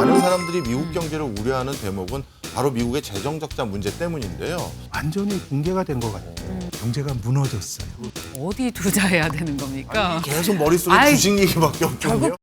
많은 사람들이 미국 경제를 우려하는 대목은 바로 미국의 재정 적자 문제 때문인데요. 완전히 붕괴가 된 것 같아요. 경제가 무너졌어요. 어디 투자해야 되는 겁니까? 계속 머릿속에 아이, 주식 얘기밖에 없거든요. 결국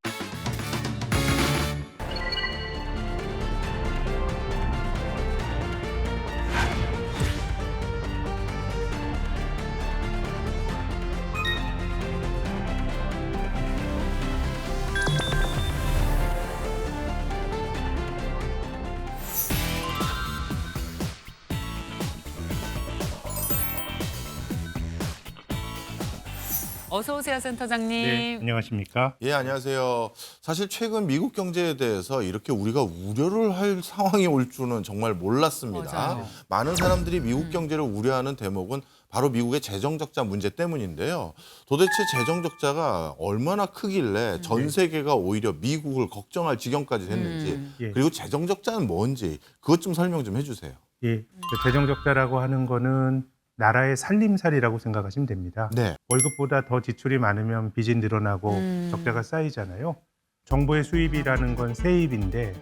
어서 오세요, 센터장님. 네, 안녕하십니까? 예, 안녕하세요. 사실 최근 미국 경제에 대해서 이렇게 우리가 우려를 할 상황이 올 줄은 정말 몰랐습니다. 맞아요. 많은 사람들이 미국 경제를 우려하는 대목은 바로 미국의 재정 적자 문제 때문인데요. 도대체 재정 적자가 얼마나 크길래 전 세계가 오히려 미국을 걱정할 지경까지 됐는지, 예. 그리고 재정 적자는 뭔지 그것 좀 설명 좀 해주세요. 예, 그 재정적자라고 하는 거는 나라의 살림살이라고 생각하시면 됩니다. 네. 월급보다 더 지출이 많으면 빚이 늘어나고 적자가 쌓이잖아요. 정부의 수입이라는 건 세입인데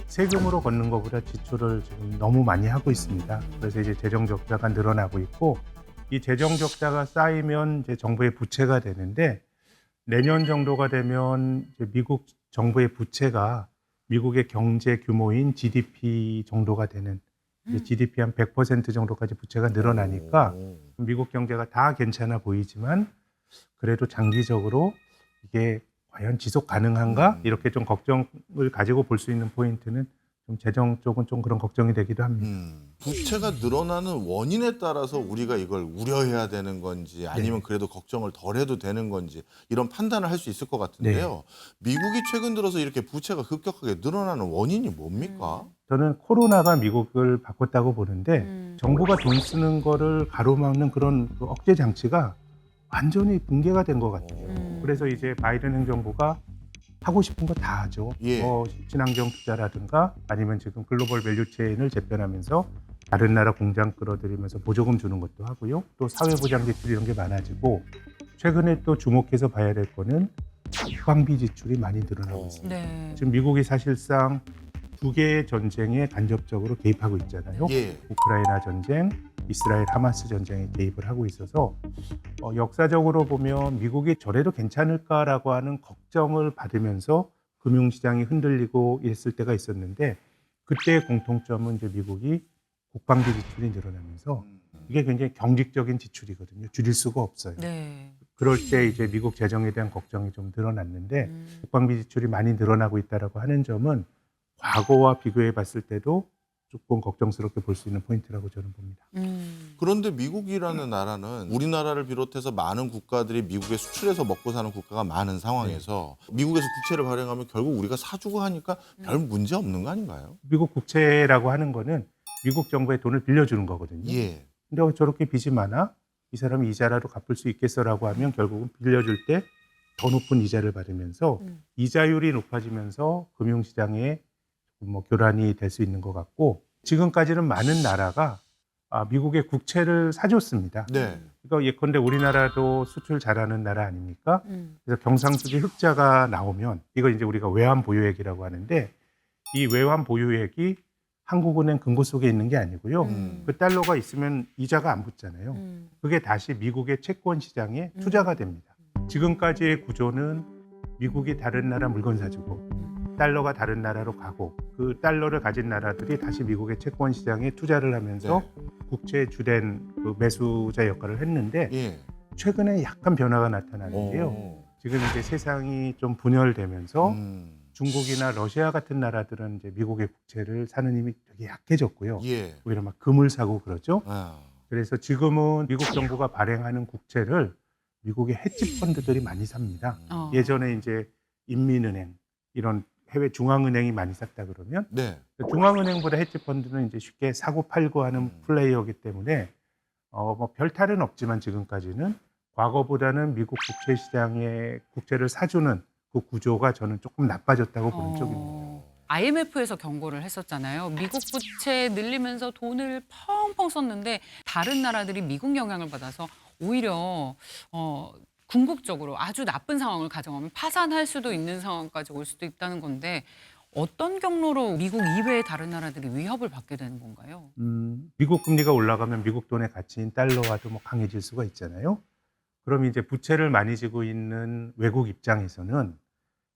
세금으로 걷는 것보다 지출을 지금 너무 많이 하고 있습니다. 그래서 이제 재정적자가 늘어나고 있고, 이 재정적자가 쌓이면 이제 정부의 부채가 되는데, 내년 정도가 되면 이제 미국 정부의 부채가 미국의 경제 규모인 GDP 정도가 되는, 이제 GDP 한 100% 정도까지 부채가 늘어나니까 미국 경제가 다 괜찮아 보이지만 그래도 장기적으로 이게 과연 지속 가능한가? 이렇게 좀 걱정을 가지고 볼 수 있는 포인트는 좀 재정 쪽은 좀 그런 걱정이 되기도 합니다. 부채가 늘어나는 원인에 따라서 우리가 이걸 우려해야 되는 건지 아니면 그래도 걱정을 덜 해도 되는 건지 이런 판단을 할 수 있을 것 같은데요. 미국이 최근 들어서 이렇게 부채가 급격하게 늘어나는 원인이 뭡니까? 저는 코로나가 미국을 바꿨다고 보는데, 정부가 돈 쓰는 거를 가로막는 그런 그 억제 장치가 완전히 붕괴가 된 것 같아요. 그래서 이제 바이든 행정부가 하고 싶은 거 다 하죠. 예. 친환경 투자라든가 아니면 지금 글로벌 밸류체인을 재편하면서 다른 나라 공장 끌어들이면서 보조금 주는 것도 하고요. 또 사회보장 지출 이런 게 많아지고, 최근에 또 주목해서 봐야 될 거는 국방비 지출이 많이 늘어나고 있습니다. 네. 지금 미국이 사실상 두 개의 전쟁에 간접적으로 개입하고 있잖아요. 예. 우크라이나 전쟁, 이스라엘 하마스 전쟁에 개입을 하고 있어서 역사적으로 보면 미국이 저래도 괜찮을까라고 하는 걱정을 받으면서 금융시장이 흔들리고 있을 때가 있었는데, 그때의 공통점은 이제 미국이 국방비 지출이 늘어나면서 이게 굉장히 경직적인 지출이거든요. 줄일 수가 없어요. 네. 그럴 때 이제 미국 재정에 대한 걱정이 좀 늘어났는데, 국방비 지출이 많이 늘어나고 있다라고 하는 점은 과거와 비교해 봤을 때도 조금 걱정스럽게 볼 수 있는 포인트라고 저는 봅니다. 그런데 미국이라는 나라는 우리나라를 비롯해서 많은 국가들이 미국에 수출해서 먹고 사는 국가가 많은 상황에서 미국에서 국채를 발행하면 결국 우리가 사주고 하니까 별 문제 없는 거 아닌가요? 미국 국채라고 하는 거는 미국 정부의 돈을 빌려주는 거거든요. 예. 근데 저렇게 빚이 많아? 이 사람이 이자라도 갚을 수 있겠어라고 하면 결국은 빌려줄 때 더 높은 이자를 받으면서 이자율이 높아지면서 금융시장에 뭐 교란이 될 수 있는 것 같고, 지금까지는 많은 나라가 미국의 국채를 사줬습니다. 네. 그러니까 예컨대 우리나라도 수출 잘하는 나라 아닙니까? 그래서 경상수지 흑자가 나오면 이거 이제 우리가 외환 보유액이라고 하는데, 이 외환 보유액이 한국은행 금고 속에 있는 게 아니고요. 그 달러가 있으면 이자가 안 붙잖아요. 그게 다시 미국의 채권 시장에 투자가 됩니다. 지금까지의 구조는 미국이 다른 나라 물건 사주고 달러가 다른 나라로 가고, 그 달러를 가진 나라들이 다시 미국의 채권 시장에 투자를 하면서 국채 주된 그 매수자 역할을 했는데, 예. 최근에 약간 변화가 나타나는데요. 지금 이제 세상이 좀 분열되면서 중국이나 러시아 같은 나라들은 이제 미국의 국채를 사는 힘이 되게 약해졌고요. 예. 오히려 막 금을 사고 그러죠. 아. 그래서 지금은 미국 정부가 발행하는 국채를 미국의 헤지 펀드들이 많이 삽니다. 예전에 이제 인민은행 이런 해외 중앙은행이 많이 샀다 그러면 네. 중앙은행보다 헤지 펀드는 이제 쉽게 사고 팔고 하는 플레이어이기 때문에 뭐 별탈은 없지만 지금까지는 과거보다는 미국 국채 시장에 국채를 사주는 그 구조가 저는 조금 나빠졌다고 보는 쪽입니다. IMF에서 경고를 했었잖아요. 미국 부채 늘리면서 돈을 펑펑 썼는데 다른 나라들이 미국 영향을 받아서 오히려 궁극적으로 아주 나쁜 상황을 가정하면 파산할 수도 있는 상황까지 올 수도 있다는 건데, 어떤 경로로 미국 이외의 다른 나라들이 위협을 받게 되는 건가요? 미국 금리가 올라가면 미국 돈의 가치인 달러와도 뭐 강해질 수가 있잖아요. 그럼 이제 부채를 많이 지고 있는 외국 입장에서는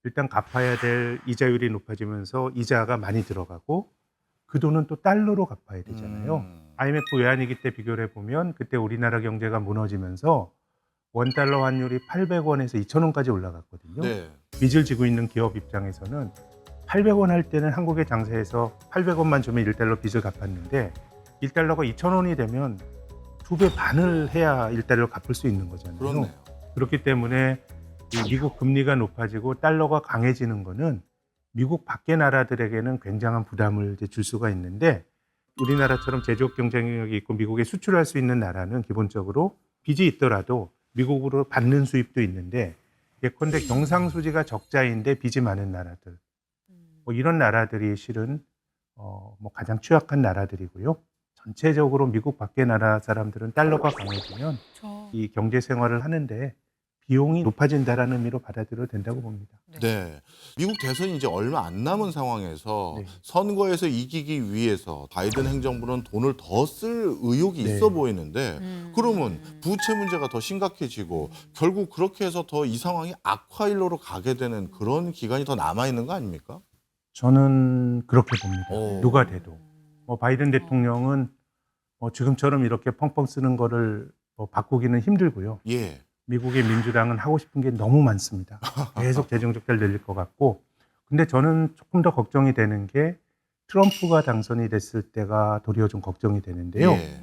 일단 갚아야 될 이자율이 높아지면서 이자가 많이 들어가고 그 돈은 또 달러로 갚아야 되잖아요. IMF 외환위기 때 비교를 해보면 그때 우리나라 경제가 무너지면서 원달러 환율이 800원에서 2,000원까지 올라갔거든요. 네. 빚을 지고 있는 기업 입장에서는 800원 할 때는 한국에 장사해서 800원만 주면 1달러 빚을 갚았는데 1달러가 2,000원이 되면 2배 반을 해야 1달러를 갚을 수 있는 거잖아요. 그렇네요. 그렇기 때문에 이 미국 금리가 높아지고 달러가 강해지는 거는 미국 밖의 나라들에게는 굉장한 부담을 이제 줄 수가 있는데 우리나라처럼 제조업 경쟁력이 있고 미국에 수출할 수 있는 나라는 기본적으로 빚이 있더라도 미국으로 받는 수입도 있는데 예컨대 경상수지가 적자인데 빚이 많은 나라들 뭐 이런 나라들이 실은 뭐 가장 취약한 나라들이고요. 전체적으로 미국 밖의 나라 사람들은 달러가 강해지면 이 경제 생활을 하는데 비용이 높아진다라는 의미로 받아들여도 된다고 봅니다. 네. 미국 대선이 이제 얼마 안 남은 상황에서 네. 선거에서 이기기 위해서 바이든 행정부는 돈을 더 쓸 의욕이 네. 있어 보이는데 그러면 부채 문제가 더 심각해지고 결국 그렇게 해서 더 이 상황이 악화일로로 가게 되는 그런 기간이 더 남아 있는 거 아닙니까? 저는 그렇게 봅니다. 오. 누가 돼도. 뭐 바이든 대통령은 지금처럼 이렇게 펑펑 쓰는 거를 바꾸기는 힘들고요. 예. 미국의 민주당은 하고 싶은 게 너무 많습니다. 계속 재정 적자를 늘릴 것 같고. 근데 저는 조금 더 걱정이 되는 게 트럼프가 당선이 됐을 때가 도리어 좀 걱정이 되는데요. 예.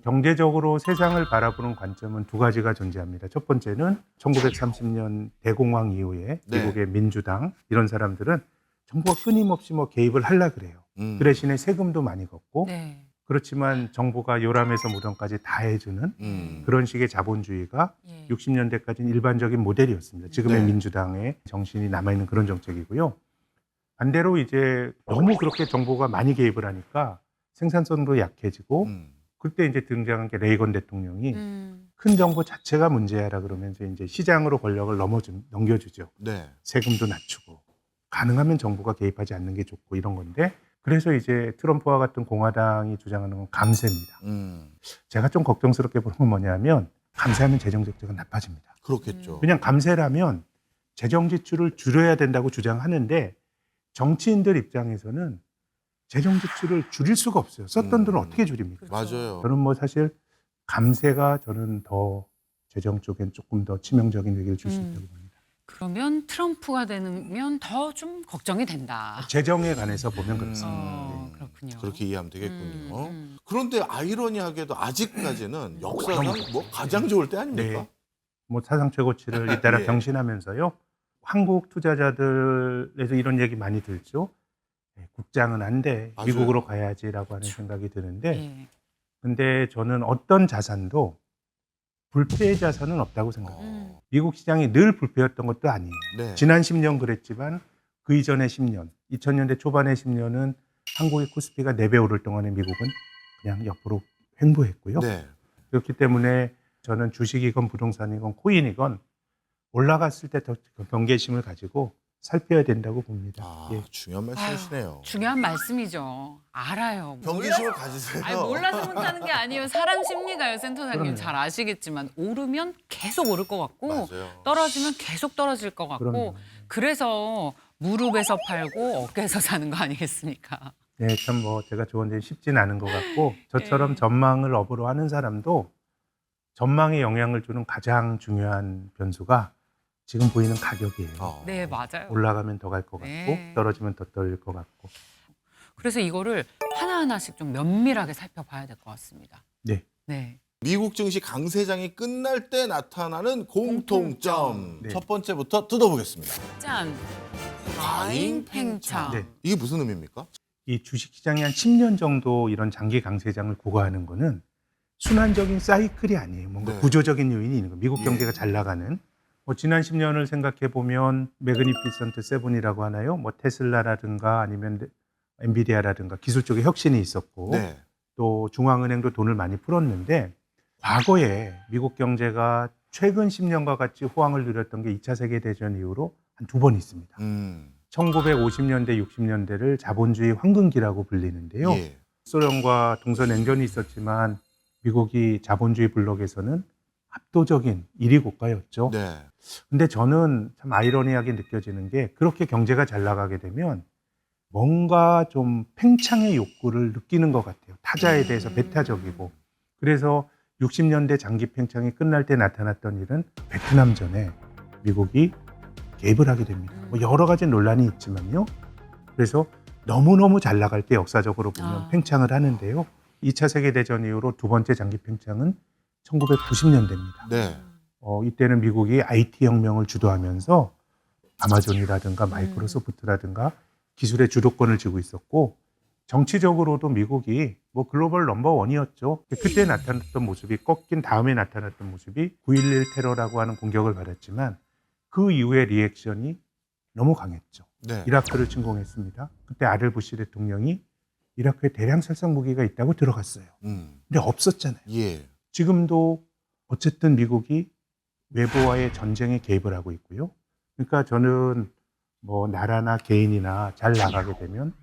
경제적으로 세상을 바라보는 관점은 두 가지가 존재합니다. 첫 번째는 1930년 대공황 이후에 네. 미국의 민주당 이런 사람들은 정부가 끊임없이 뭐 개입을 하려 그래요. 그 대신에 세금도 많이 걷고 네. 그렇지만 정부가 요람에서 무덤까지 다 해주는 그런 식의 자본주의가 예. 60년대까지는 일반적인 모델이었습니다. 지금의 네. 민주당의 정신이 남아있는 그런 정책이고요. 반대로 이제 너무 그렇게 정부가 많이 개입을 하니까 생산성도 약해지고 그때 이제 등장한 게 레이건 대통령이 큰 정부 자체가 문제야라 그러면서 이제 시장으로 권력을 넘겨주죠. 네. 세금도 낮추고 가능하면 정부가 개입하지 않는 게 좋고 이런 건데 그래서 이제 트럼프와 같은 공화당이 주장하는 건 감세입니다. 제가 좀 걱정스럽게 보는 건 뭐냐면 감세하면 재정 적자가 나빠집니다. 그렇겠죠. 그냥 감세라면 재정 지출을 줄여야 된다고 주장하는데 정치인들 입장에서는 재정 지출을 줄일 수가 없어요. 썼던 돈을 어떻게 줄입니까? 맞아요. 저는 뭐 사실 감세가 저는 더 재정 쪽엔 조금 더 치명적인 얘기를 줄 수 있다고 봅니다. 그러면 트럼프가 되면 더 좀 걱정이 된다. 재정에 관해서 보면 그렇습니다. 그렇군요. 그렇게 이해하면 되겠군요. 그런데 아이러니하게도 아직까지는 역사상 뭐 가장 좋을 때 아닙니까? 네. 뭐 사상 최고치를 잇따라 예. 경신하면서요. 한국 투자자들에서 이런 얘기 많이 들죠. 국장은 안 돼. 맞아요. 미국으로 가야지라고 하는 생각이 드는데 예. 근데 저는 어떤 자산도 불패의 자산은 없다고 생각해요. 미국 시장이 늘 불패였던 것도 아니에요. 네. 지난 10년 그랬지만 그 이전의 10년, 2000년대 초반의 10년은 한국의 코스피가 4배 오를 동안에 미국은 그냥 옆으로 횡보했고요. 네. 그렇기 때문에 저는 주식이건 부동산이건 코인이건 올라갔을 때 더 경계심을 가지고 살펴야 된다고 봅니다. 아, 예. 중요한 말씀이시네요. 중요한 말씀이죠. 알아요. 경계심을 가지세요. 아니, 몰라서 못하는 게 아니에요. 사람 심리가요, 센터장님. 그럼요. 잘 아시겠지만 오르면 계속 오를 것 같고 맞아요. 떨어지면 계속 떨어질 것 같고 그럼요. 그래서 무릎에서 팔고 어깨에서 사는 거 아니겠습니까? 네, 참 뭐 제가 조언드리기 쉽진 않은 것 같고 저처럼 예. 전망을 업으로 하는 사람도 전망에 영향을 주는 가장 중요한 변수가 지금 보이는 가격이에요. 네, 맞아요. 올라가면 더 갈 것 같고 네. 떨어지면 더 떨릴 것 같고. 그래서 이거를 하나하나씩 좀 면밀하게 살펴봐야 될 것 같습니다. 네. 네. 미국 증시 강세장이 끝날 때 나타나는 공통점. 네. 첫 번째부터 뜯어보겠습니다. 짠. 과잉 팽창. 네. 이게 무슨 의미입니까? 이 주식시장이 한 10년 정도 이런 장기 강세장을 구가하는 거는 순환적인 사이클이 아니에요. 뭔가 네. 구조적인 요인이 있는 거예요. 미국 예. 경제가 잘 나가는. 뭐 지난 10년을 생각해 보면 매그니피선트 세븐이라고 하나요? 뭐 테슬라라든가 아니면 엔비디아라든가 기술 쪽에 혁신이 있었고 네. 또 중앙은행도 돈을 많이 풀었는데 과거에 미국 경제가 최근 10년과 같이 호황을 누렸던 게 2차 세계대전 이후로 한 2번 있습니다. 1950년대, 60년대를 자본주의 황금기라고 불리는데요. 예. 소련과 동서냉전이 있었지만 미국이 자본주의 블록에서는 압도적인 1위 국가였죠. 네. 근데 저는 참 아이러니하게 느껴지는 게 그렇게 경제가 잘 나가게 되면 뭔가 좀 팽창의 욕구를 느끼는 것 같아요. 타자에 대해서 배타적이고. 그래서 60년대 장기 팽창이 끝날 때 나타났던 일은 베트남전에 미국이 개입을 하게 됩니다. 뭐 여러 가지 논란이 있지만요. 그래서 너무너무 잘 나갈 때 역사적으로 보면 팽창을 하는데요. 2차 세계대전 이후로 두 번째 장기 팽창은 1990년대입니다. 네. 이때는 미국이 IT 혁명을 주도하면서 아마존이라든가 마이크로소프트라든가 기술의 주도권을 쥐고 있었고 정치적으로도 미국이 뭐 글로벌 넘버 원이었죠. 그때 나타났던 모습이 꺾인 다음에 나타났던 모습이 9.11 테러라고 하는 공격을 받았지만 그 이후의 리액션이 너무 강했죠. 네. 이라크를 침공했습니다. 그때 아델 부시 대통령이 이라크에 대량 살상 무기가 있다고 들어갔어요. 근데 없었잖아요. 예. 지금도 어쨌든 미국이 외부와의 전쟁에 개입을 하고 있고요. 그러니까 저는 뭐 나라나 개인이나 잘 나가게 되면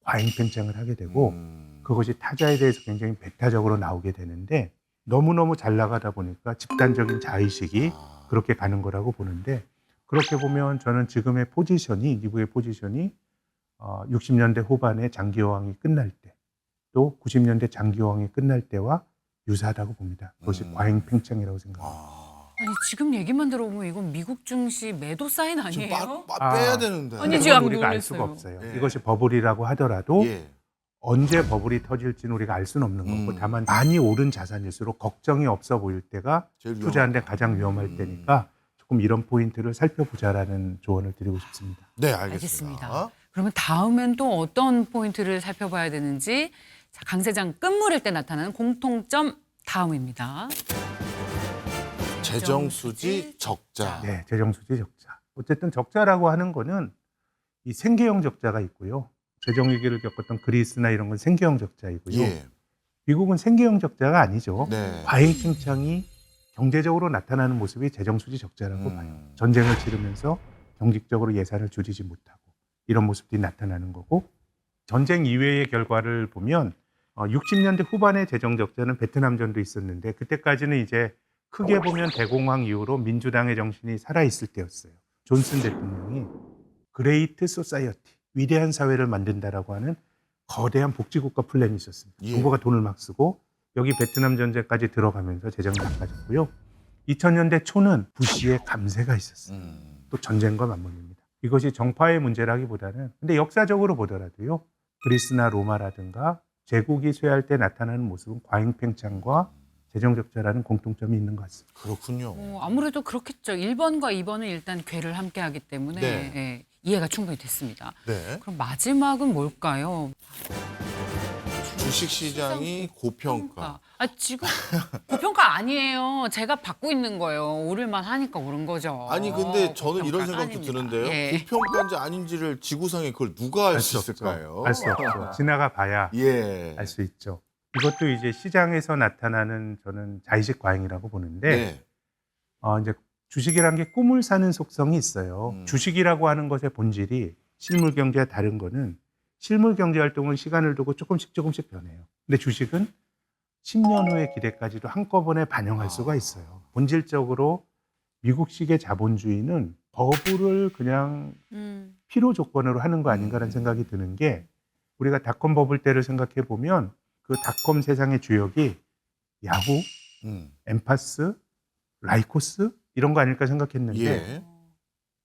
과잉 팽창을 하게 되고 그것이 타자에 대해서 굉장히 배타적으로 나오게 되는데 너무너무 잘 나가다 보니까 집단적인 자의식이 그렇게 가는 거라고 보는데 그렇게 보면 저는 지금의 포지션이 미국의 포지션이 60년대 후반에 장기호황이 끝날 때 또 90년대 장기호황이 끝날 때와 유사하다고 봅니다. 그것이 과잉 팽창이라고 생각합니다. 아니 지금 얘기만 들어보면 이건 미국 증시 매도 사인 좀 아니에요? 빼야 되는데. 아니, 그건 지금 우리가 알 놀랐어요. 수가 없어요. 예. 이것이 버블이라고 하더라도 예. 언제 버블이 터질지는 우리가 알 수는 없는 거고 다만 많이 오른 자산일수록 걱정이 없어 보일 때가 제일 투자하는데 가장 위험할 때니까 조금 이런 포인트를 살펴보자라는 조언을 드리고 싶습니다. 네, 알겠습니다. 알겠습니다. 그러면 다음엔 또 어떤 포인트를 살펴봐야 되는지 자, 강세장 끝물일 때 나타나는 공통점 다음입니다. 재정수지 적자. 네, 재정수지 적자. 어쨌든 적자라고 하는 거는 이 생계형 적자가 있고요. 재정위기를 겪었던 그리스나 이런 건 생계형 적자이고요. 예. 미국은 생계형 적자가 아니죠. 네. 과잉 팽창이 경제적으로 나타나는 모습이 재정수지 적자라고 봐요. 전쟁을 치르면서 경직적으로 예산을 줄이지 못하고 이런 모습들이 나타나는 거고 전쟁 이외의 결과를 보면 60년대 후반의 재정 적자는 베트남전도 있었는데 그때까지는 이제 크게 보면 대공황 이후로 민주당의 정신이 살아있을 때였어요. 존슨 대통령이 그레이트 소사이어티, 위대한 사회를 만든다라고 하는 거대한 복지국가 플랜이 있었습니다. 예. 정부가 돈을 막 쓰고 여기 베트남 전쟁까지 들어가면서 재정이 나빠졌고요. 2000년대 초는 부시의 감세가 있었어요. 또 전쟁과 맞물립니다. 이것이 정파의 문제라기보다는 근데 역사적으로 보더라도요. 그리스나 로마라든가 제국이 쇠할 때 나타나는 모습은 과잉 팽창과 재정 적자라는 공통점이 있는 것 같습니다. 그렇군요. 아무래도 그렇겠죠. 1번과 2번은 일단 괴를 함께 하기 때문에 네. 예, 이해가 충분히 됐습니다. 네. 그럼 마지막은 뭘까요? 주식시장이 고평가. 지금 고평가 아니에요. 제가 받고 있는 거예요. 오를만 하니까 오른 거죠. 아니 근데 저는 이런 고평가가 생각도 아닙니다. 드는데요. 예. 고평가인지 아닌지를 지구상에 그걸 누가 알 수 있을까요? 알 수 없죠. 지나가 봐야 예. 알 수 있죠. 이것도 이제 시장에서 나타나는 저는 자의식 과잉이라고 보는데 네. 이제 주식이라는 게 꿈을 사는 속성이 있어요. 음. 주식이라고 하는 것의 본질이 실물 경제와 다른 거는 실물 경제 활동은 시간을 두고 조금씩 변해요. 근데 주식은 10년 후의 기대까지도 한꺼번에 반영할 수가 있어요. 본질적으로 미국식의 자본주의는 버블을 그냥 필요 조건으로 하는 거 아닌가라는 생각이 드는 게 우리가 닷컴 버블 때를 생각해 보면 그 닷컴 세상의 주역이 야후, 엠파스, 라이코스 이런 거 아닐까 생각했는데 예.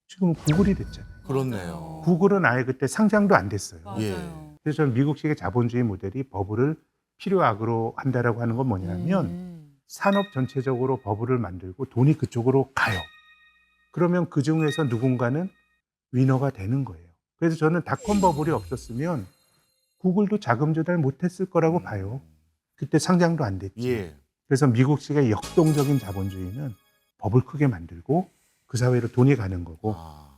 지금 구글이 됐잖아요. 그렇네요. 구글은 아예 그때 상장도 안 됐어요. 맞아요. 예. 그래서 저는 미국식의 자본주의 모델이 버블을 필요악으로 한다라고 하는 건 뭐냐면 산업 전체적으로 버블을 만들고 돈이 그쪽으로 가요. 그러면 그 중에서 누군가는 위너가 되는 거예요. 그래서 저는 닷컴 버블이 없었으면 구글도 자금 조달 못했을 거라고 봐요. 그때 상장도 안 됐지. 예. 그래서 미국식의 역동적인 자본주의는 버블 크게 만들고 그 사회로 돈이 가는 거고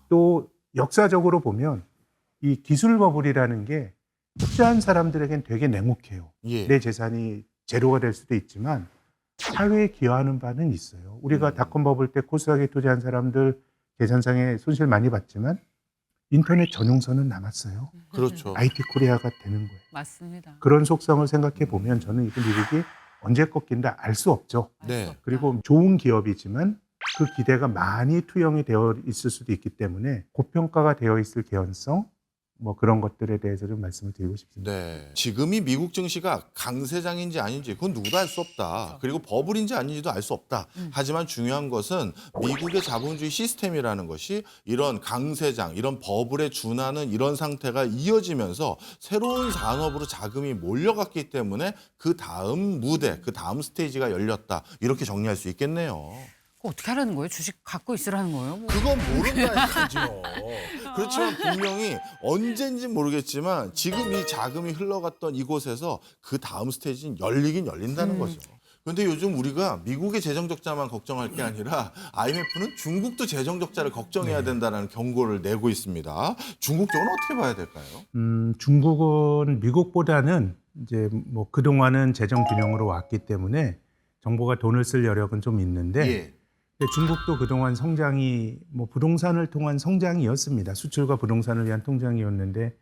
또 역사적으로 보면 이 기술 버블이라는 게 투자한 사람들에겐 되게 냉혹해요. 예. 내 재산이 제로가 될 수도 있지만 사회에 기여하는 바는 있어요. 우리가 닷컴 버블 때 코스닥에 투자한 사람들 재산상의 손실 많이 봤지만 인터넷 전용선은 남았어요. 그렇죠. IT 코리아가 되는 거예요. 맞습니다. 그런 속성을 생각해 보면 저는 이거 미국이 언제 꺾인다 알 수 없죠. 네. 그리고 좋은 기업이지만 그 기대가 많이 투영이 되어 있을 수도 있기 때문에 고평가가 되어 있을 개연성 뭐 그런 것들에 대해서 좀 말씀을 드리고 싶습니다. 네. 지금이 미국 증시가 강세장인지 아닌지 그건 누구도 알 수 없다. 그리고 버블인지 아닌지도 알 수 없다. 하지만 중요한 것은 미국의 자본주의 시스템이라는 것이 이런 강세장, 이런 버블에 준하는 이런 상태가 이어지면서 새로운 산업으로 자금이 몰려갔기 때문에 그 다음 무대, 그 다음 스테이지가 열렸다. 이렇게 정리할 수 있겠네요. 그거 어떻게 하라는 거예요? 주식 갖고 있으라는 거예요? 뭐. 그건 모른다니까요. 그렇지만 분명히 언젠지 모르겠지만 지금 이 자금이 흘러갔던 이곳에서 그 다음 스테이지는 열리긴 열린다는 거죠. 그런데 요즘 우리가 미국의 재정적자만 걱정할 게 아니라 IMF는 중국도 재정적자를 걱정해야 된다는 경고를 내고 있습니다. 중국 쪽은 어떻게 봐야 될까요? 중국은 미국보다는 이제 뭐 그동안은 재정 균형으로 왔기 때문에 정부가 돈을 쓸 여력은 좀 있는데 예. 근데 중국도 그동안 성장이 뭐 부동산을 통한 성장이었습니다. 수출과 부동산을 위한 통장이었는데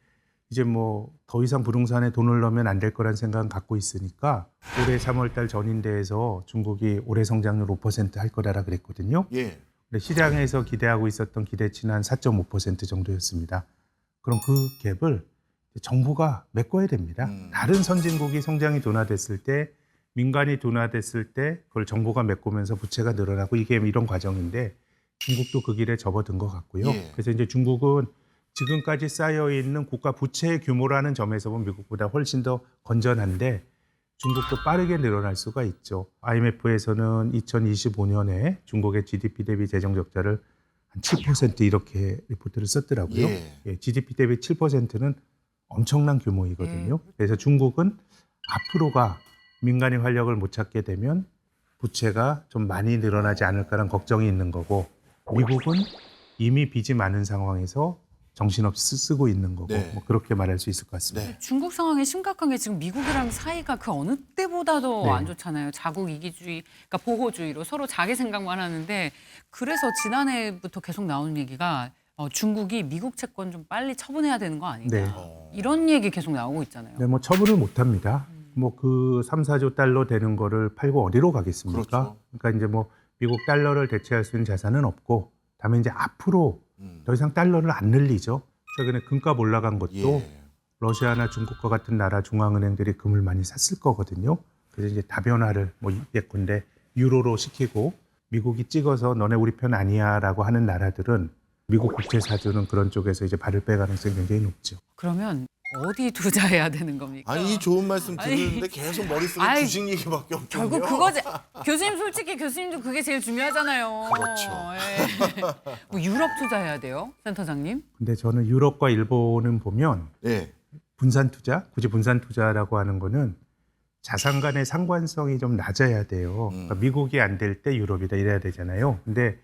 이제 뭐 더 이상 부동산에 돈을 넣으면 안 될 거란 생각은 갖고 있으니까 올해 3월 달 전인대에서 중국이 올해 성장률 5% 할 거라라 그랬거든요. 예. 근데 시장에서 기대하고 있었던 기대치는 한 4.5% 정도였습니다. 그럼 그 갭을 정부가 메꿔야 됩니다. 다른 선진국이 성장이 둔화됐을 때 민간이 둔화됐을 때 그걸 정부가 메꾸면서 부채가 늘어나고 이게 이런 과정인데 중국도 그 길에 접어든 것 같고요. 예. 그래서 이제 중국은 지금까지 쌓여 있는 국가 부채의 규모라는 점에서 보면 미국보다 훨씬 더 건전한데 중국도 빠르게 늘어날 수가 있죠. IMF에서는 2025년에 중국의 GDP 대비 재정 적자를 한 7% 이렇게 리포트를 썼더라고요. 예. GDP 대비 7%는 엄청난 규모이거든요. 그래서 중국은 앞으로가 민간이 활력을 못 찾게 되면 부채가 좀 많이 늘어나지 않을까라는 걱정이 있는 거고 미국은 이미 빚이 많은 상황에서 정신없이 쓰고 있는 거고 네. 뭐 그렇게 말할 수 있을 것 같습니다. 네. 중국 상황이 심각한 게 지금 미국이랑 사이가 그 어느 때보다도 네. 안 좋잖아요. 자국 이기주의, 그러니까 보호주의로 서로 자기 생각만 하는데 그래서 지난해부터 계속 나오는 얘기가 중국이 미국 채권 좀 빨리 처분해야 되는 거 아니냐. 네. 이런 얘기 계속 나오고 있잖아요. 네, 뭐 처분을 못 합니다. 뭐 그 3, 4조 달러 되는 거를 팔고 어디로 가겠습니까? 그렇죠. 그러니까 이제 뭐 미국 달러를 대체할 수 있는 자산은 없고 다음에 이제 앞으로 더 이상 달러를 안 늘리죠. 최근에 금값 올라간 것도 예. 러시아나 중국과 같은 나라 중앙은행들이 금을 많이 샀을 거거든요. 그래서 이제 다변화를 뭐 예컨대 유로로 시키고 미국이 찍어서 너네 우리 편 아니야라고 하는 나라들은 미국 국채 사주는 그런 쪽에서 이제 발을 뺄 가능성이 굉장히 높죠. 그러면 어디 투자해야 되는 겁니까? 아니 이 좋은 말씀 아니. 듣는데 계속 머릿속에 아이, 주식 얘기밖에 없거든요. 결국 그거지. 교수님 솔직히 교수님도 그게 제일 중요하잖아요. 그렇죠. 예. 뭐 유럽 투자해야 돼요, 센터장님? 근데 저는 유럽과 일본은 보면 예. 분산 투자, 굳이 분산 투자라고 하는 거는 자산 간의 상관성이 좀 낮아야 돼요. 그러니까 미국이 안 될 때 유럽이다 이래야 되잖아요. 근데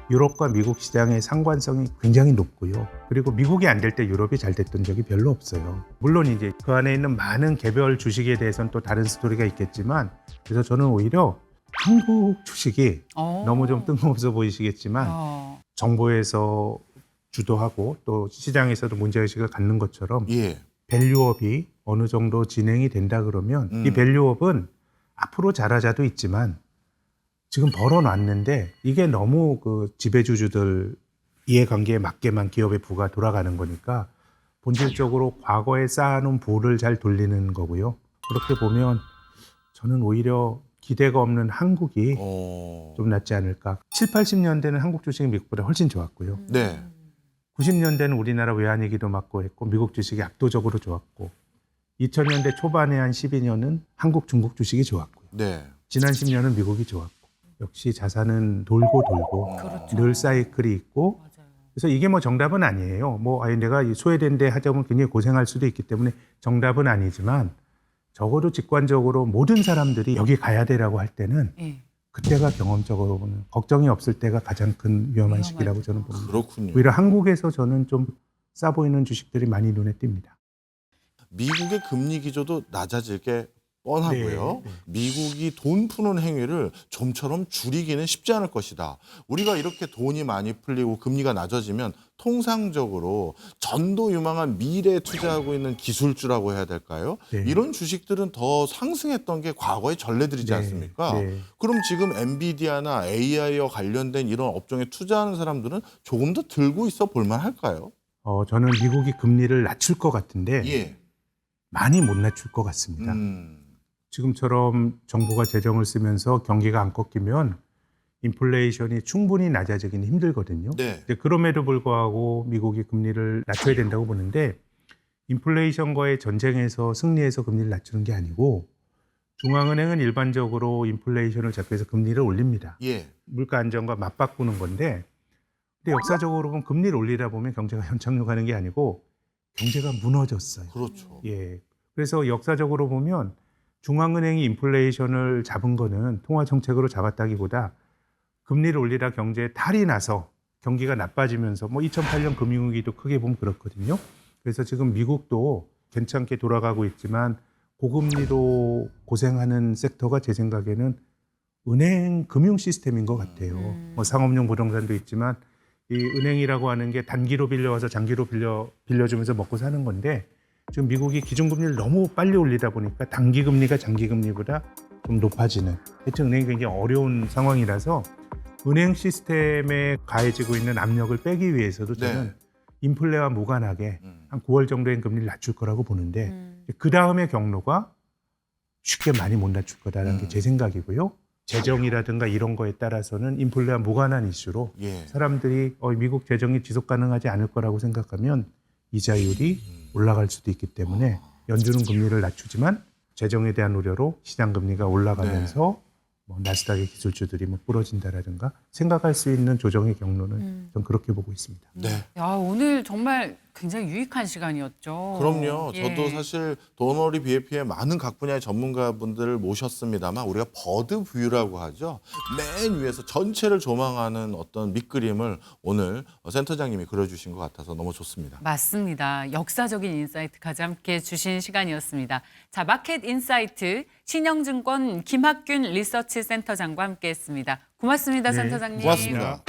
유럽과 미국 시장의 상관성이 굉장히 높고요. 그리고 미국이 안 될 때 유럽이 잘 됐던 적이 별로 없어요. 물론 이제 그 안에 있는 많은 개별 주식에 대해서는 또 다른 스토리가 있겠지만 그래서 저는 오히려 한국 주식이 너무 좀 뜬금없어 보이시겠지만 정부에서 주도하고 또 시장에서도 문제의식을 갖는 것처럼 예. 밸류업이 어느 정도 진행이 된다 그러면 이 밸류업은 앞으로 잘하자도 있지만 지금 벌어놨는데 이게 너무 그 지배주주들 이해관계에 맞게만 기업의 부가 돌아가는 거니까 본질적으로 과거에 쌓아놓은 부를 잘 돌리는 거고요. 그렇게 보면 저는 오히려 기대가 없는 한국이 좀 낫지 않을까. 7, 80년대는 한국 주식이 미국보다 훨씬 좋았고요. 네. 90년대는 우리나라 외환위기도 맞고 했고 미국 주식이 압도적으로 좋았고 2000년대 초반에 한 12년은 한국, 중국 주식이 좋았고요. 네. 지난 10년은 미국이 좋았고 역시 자산은 돌고 돌고 그렇죠. 늘 사이클이 있고 맞아요. 그래서 이게 뭐 정답은 아니에요. 뭐 아니 내가 소외된데 하자면 굉장히 고생할 수도 있기 때문에 정답은 아니지만 적어도 직관적으로 모든 사람들이 여기 가야 되라고 할 때는 예. 그때가 경험적으로는 걱정이 없을 때가 가장 큰 위험한 시기라고 저는 봅니다. 그렇군요. 오히려 한국에서 저는 좀 싸 보이는 주식들이 많이 눈에 띕니다. 미국의 금리 기조도 낮아질 게 뻔하고요. 네. 미국이 돈 푸는 행위를 좀처럼 줄이기는 쉽지 않을 것이다. 우리가 이렇게 돈이 많이 풀리고 금리가 낮아지면 통상적으로 전도 유망한 미래에 투자하고 있는 기술주라고 해야 될까요? 네. 이런 주식들은 더 상승했던 게 과거의 전례들이지 네. 않습니까? 네. 그럼 지금 엔비디아나 AI와 관련된 이런 업종에 투자하는 사람들은 조금 더 들고 있어 볼만할까요? 저는 미국이 금리를 낮출 것 같은데 예. 많이 못 낮출 것 같습니다. 지금처럼 정부가 재정을 쓰면서 경기가 안 꺾이면 인플레이션이 충분히 낮아지기는 힘들거든요. 네. 근데 그럼에도 불구하고 미국이 금리를 낮춰야 된다고 보는데 인플레이션과의 전쟁에서 승리해서 금리를 낮추는 게 아니고 중앙은행은 일반적으로 인플레이션을 잡기 위해서 금리를 올립니다. 예. 물가 안정과 맞바꾸는 건데 근데 역사적으로 보면 금리를 올리다 보면 경제가 연착륙하는 게 아니고 경제가 무너졌어요. 그렇죠. 예. 그래서 역사적으로 보면 중앙은행이 인플레이션을 잡은 거는 통화 정책으로 잡았다기보다 금리를 올리다 경제에 탈이 나서 경기가 나빠지면서 뭐 2008년 금융위기도 크게 보면 그렇거든요. 그래서 지금 미국도 괜찮게 돌아가고 있지만 고금리로 고생하는 섹터가 제 생각에는 은행 금융 시스템인 것 같아요. 뭐 상업용 부동산도 있지만 이 은행이라고 하는 게 단기로 빌려와서 장기로 빌려주면서 먹고 사는 건데 지금 미국이 기준금리를 너무 빨리 올리다 보니까 단기금리가 장기금리보다 좀 높아지는 하여튼 은행이 굉장히 어려운 상황이라서 은행 시스템에 가해지고 있는 압력을 빼기 위해서도 저는 네. 인플레와 무관하게 한 9월 정도엔 금리를 낮출 거라고 보는데 그 다음의 경로가 쉽게 많이 못 낮출 거다라는 게 제 생각이고요. 재정이라든가 이런 거에 따라서는 인플레와 무관한 이슈로 예. 사람들이 미국 재정이 지속 가능하지 않을 거라고 생각하면 이자율이 올라갈 수도 있기 때문에 연준은 금리를 낮추지만 재정에 대한 우려로 시장 금리가 올라가면서 뭐 나스닥의 기술주들이 뭐 부러진다라든가 생각할 수 있는 조정의 경로는 전 그렇게 보고 있습니다. 네. 야, 오늘 정말 굉장히 유익한 시간이었죠. 그럼요. 예. 저도 사실 도너리 BF의 많은 각 분야의 전문가분들을 모셨습니다만 우리가 버드 뷰라고 하죠. 맨 위에서 전체를 조망하는 어떤 밑그림을 오늘 센터장님이 그려주신 것 같아서 너무 좋습니다. 맞습니다. 역사적인 인사이트까지 함께 주신 시간이었습니다. 자, 마켓 인사이트 신영증권 김학균 리서치 센터장과 함께했습니다. 고맙습니다, 네, 센터장님. 고맙습니다.